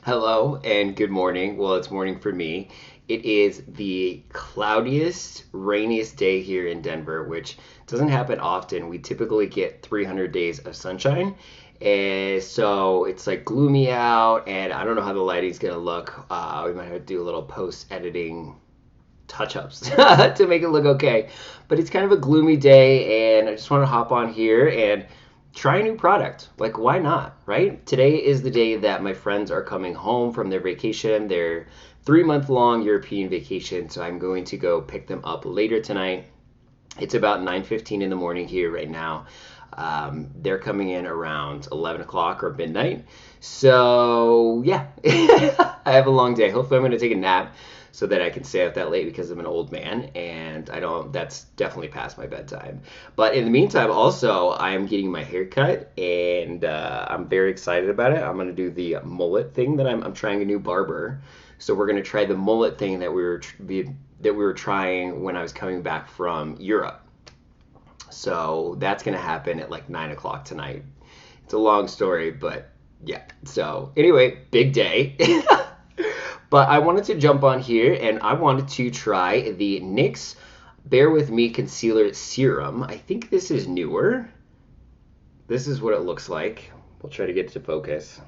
Hello and good morning. Well, it's morning for me. It is the cloudiest, rainiest day here in Denver, which doesn't happen often. We typically get 300 days of sunshine. And so it's like gloomy out, and I don't know how the lighting's gonna look. We might have to do a little post editing touch ups to make it look okay. But it's kind of a gloomy day, and I just want to hop on here and try a new product. Like, why not, right? Today is the day that my friends are coming home from their vacation, their 3 month long European vacation. So I'm going to go pick them up later tonight. It's about 9:15 in the morning here right now. They're coming in around 11 o'clock or midnight. So, yeah, I have a long day. Hopefully, I'm going to take a nap so that I can stay up that late because I'm an old man and that's definitely past my bedtime. But in the meantime, also, I'm getting my hair cut and I'm very excited about it. I'm going to do the mullet thing that I'm trying a new barber. So we're going to try the mullet thing that we were trying when I was coming back from Europe. So that's going to happen at like 9 o'clock tonight. It's a long story, but yeah. So anyway, big day. But I wanted to jump on here and I wanted to try the NYX Bare With Me Concealer Serum. I think this is newer. This is what it looks like. We'll try to get it to focus.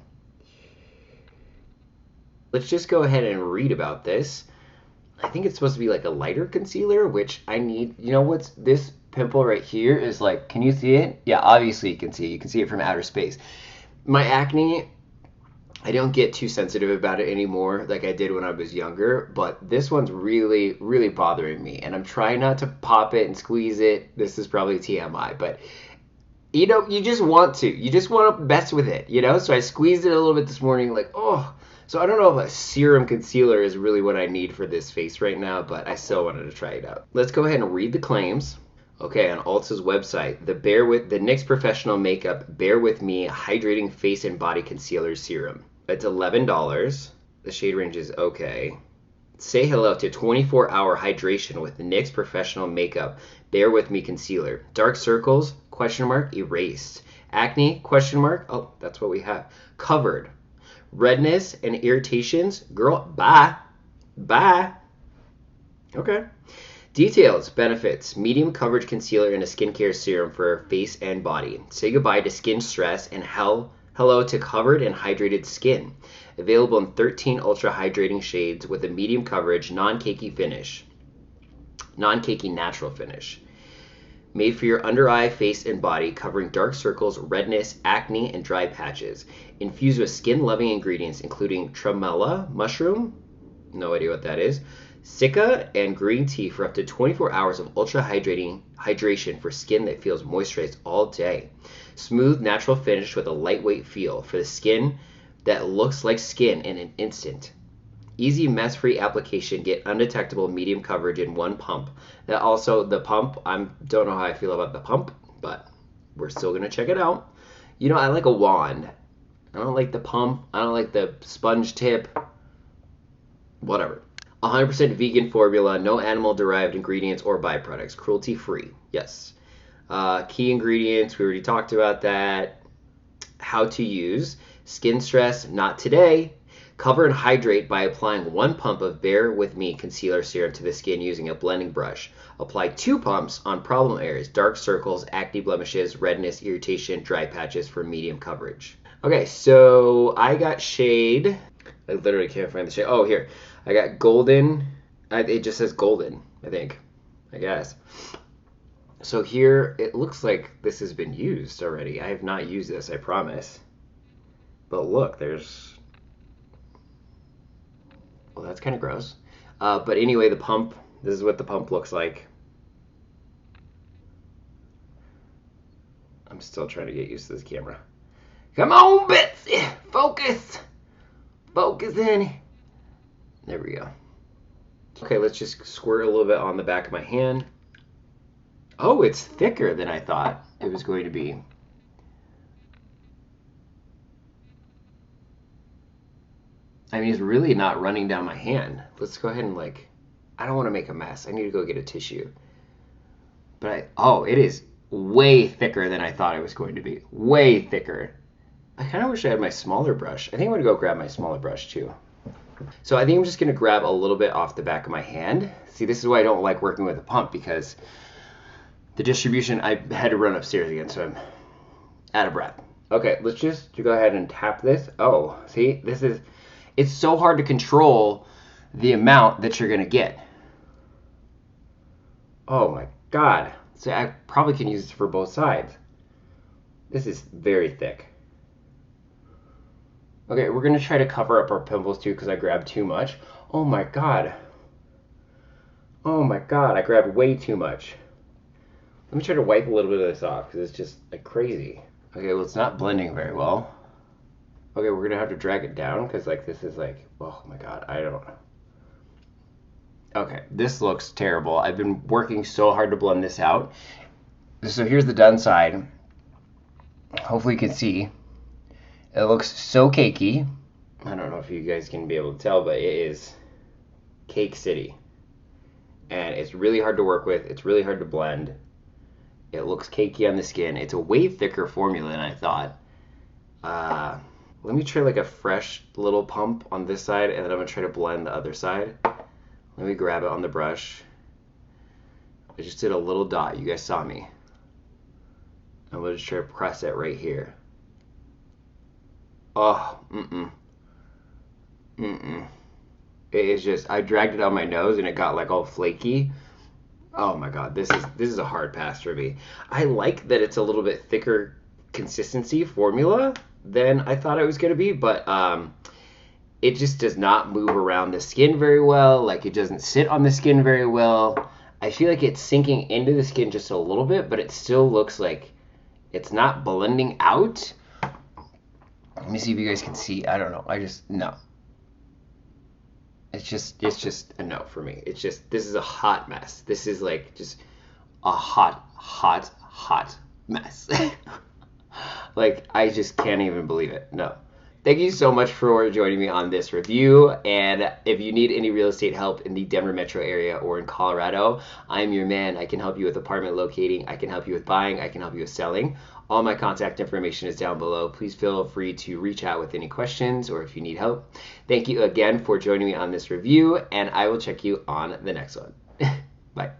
Let's just go ahead and read about this. I think it's supposed to be like a lighter concealer, which I need. You know what's this pimple right here is like, can you see it? Yeah, obviously you can see. You can see it from outer space. My acne, I don't get too sensitive about it anymore like I did when I was younger, but this one's really, really bothering me. And I'm trying not to pop it and squeeze it. This is probably TMI, but you just want to. You just want to mess with it, So I squeezed it a little bit this morning, like, oh. So I don't know if a serum concealer is really what I need for this face right now, but I still wanted to try it out. Let's go ahead and read the claims. Okay, on Ulta's website, the NYX Professional Makeup Bare With Me Hydrating Face and Body Concealer Serum. It's $11. The shade range is okay. Say hello to 24-hour hydration with NYX Professional Makeup Bare With Me Concealer. Dark circles, ? Erased. Acne, ? Oh, that's what we have. Covered. Redness and irritations, girl, bye. Bye. Okay. Details, benefits, medium coverage concealer and a skincare serum for face and body. Say goodbye to skin stress and hello to covered and hydrated skin. Available in 13 ultra hydrating shades with a medium coverage, non-cakey natural finish. Made for your under eye, face, and body, covering dark circles, redness, acne, and dry patches. Infused with skin-loving ingredients including tremella mushroom, no idea what that is, Sika, and green tea for up to 24 hours of ultra hydration for skin that feels moisturized all day. Smooth, natural finish with a lightweight feel for the skin that looks like skin in an instant. Easy mess-free application, get undetectable medium coverage in one pump. That also, the pump, I don't know how I feel about the pump, but we're still going to check it out. I like a wand. I don't like the pump. I don't like the sponge tip. Whatever. 100% vegan formula, no animal-derived ingredients or byproducts. Cruelty-free. Yes. Key ingredients, we already talked about that. How to use. Skin stress, not today. Cover and hydrate by applying one pump of Bare With Me concealer serum to the skin using a blending brush. Apply 2 pumps on problem areas, dark circles, acne blemishes, redness, irritation, dry patches for medium coverage. Okay, so I got shade. I literally can't find the shade. Oh, here. I got golden. It just says golden, I think. I guess. So here, it looks like this has been used already. I have not used this, I promise. But look, there's... Well, that's kind of gross. But anyway, the pump, this is what the pump looks like. I'm still trying to get used to this camera. Come on, Betsy! Focus! Focus in. There we go. Okay, let's just squirt a little bit on the back of my hand. Oh, it's thicker than I thought it was going to be. I mean, it's really not running down my hand. Let's go ahead and I don't want to make a mess. I need to go get a tissue. But it is way thicker than I thought it was going to be. Way thicker. I kind of wish I had my smaller brush. I think I'm going to go grab my smaller brush too. So I think I'm just going to grab a little bit off the back of my hand. See, this is why I don't like working with a pump, because the distribution, I had to run upstairs again, so I'm out of breath. Okay, let's just go ahead and tap this. Oh, see, it's so hard to control the amount that you're going to get. Oh my God. So I probably can use this for both sides. This is very thick. Okay, we're going to try to cover up our pimples too because I grabbed too much. Oh my God. Oh my God, I grabbed way too much. Let me try to wipe a little bit of this off because it's just like crazy. Okay, well, it's not blending very well. Okay, we're going to have to drag it down because like this is like, oh my God, I don't know. Okay, this looks terrible. I've been working so hard to blend this out. So here's the done side. Hopefully you can see. It looks so cakey. I don't know if you guys can be able to tell, but it is Cake City. And it's really hard to work with. It's really hard to blend. It looks cakey on the skin. It's a way thicker formula than I thought. Let me try like a fresh little pump on this side, and then I'm going to try to blend the other side. Let me grab it on the brush. I just did a little dot. You guys saw me. I'm going to just try to press it right here. Oh, It is just, I dragged it on my nose and it got like all flaky. Oh my God, this is a hard pass for me. I like that it's a little bit thicker consistency formula than I thought it was going to be, but it just does not move around the skin very well. Like, it doesn't sit on the skin very well. I feel like it's sinking into the skin just a little bit, but it still looks like it's not blending out. Let me see if you guys can see. I don't know. No. It's just a no for me. It's just, this is a hot mess. This is like just a hot mess. Like, I just can't even believe it. No. Thank you so much for joining me on this review. And if you need any real estate help in the Denver metro area or in Colorado, I'm your man. I can help you with apartment locating. I can help you with buying. I can help you with selling. All my contact information is down below. Please feel free to reach out with any questions or if you need help. Thank you again for joining me on this review, and I will check you on the next one. Bye.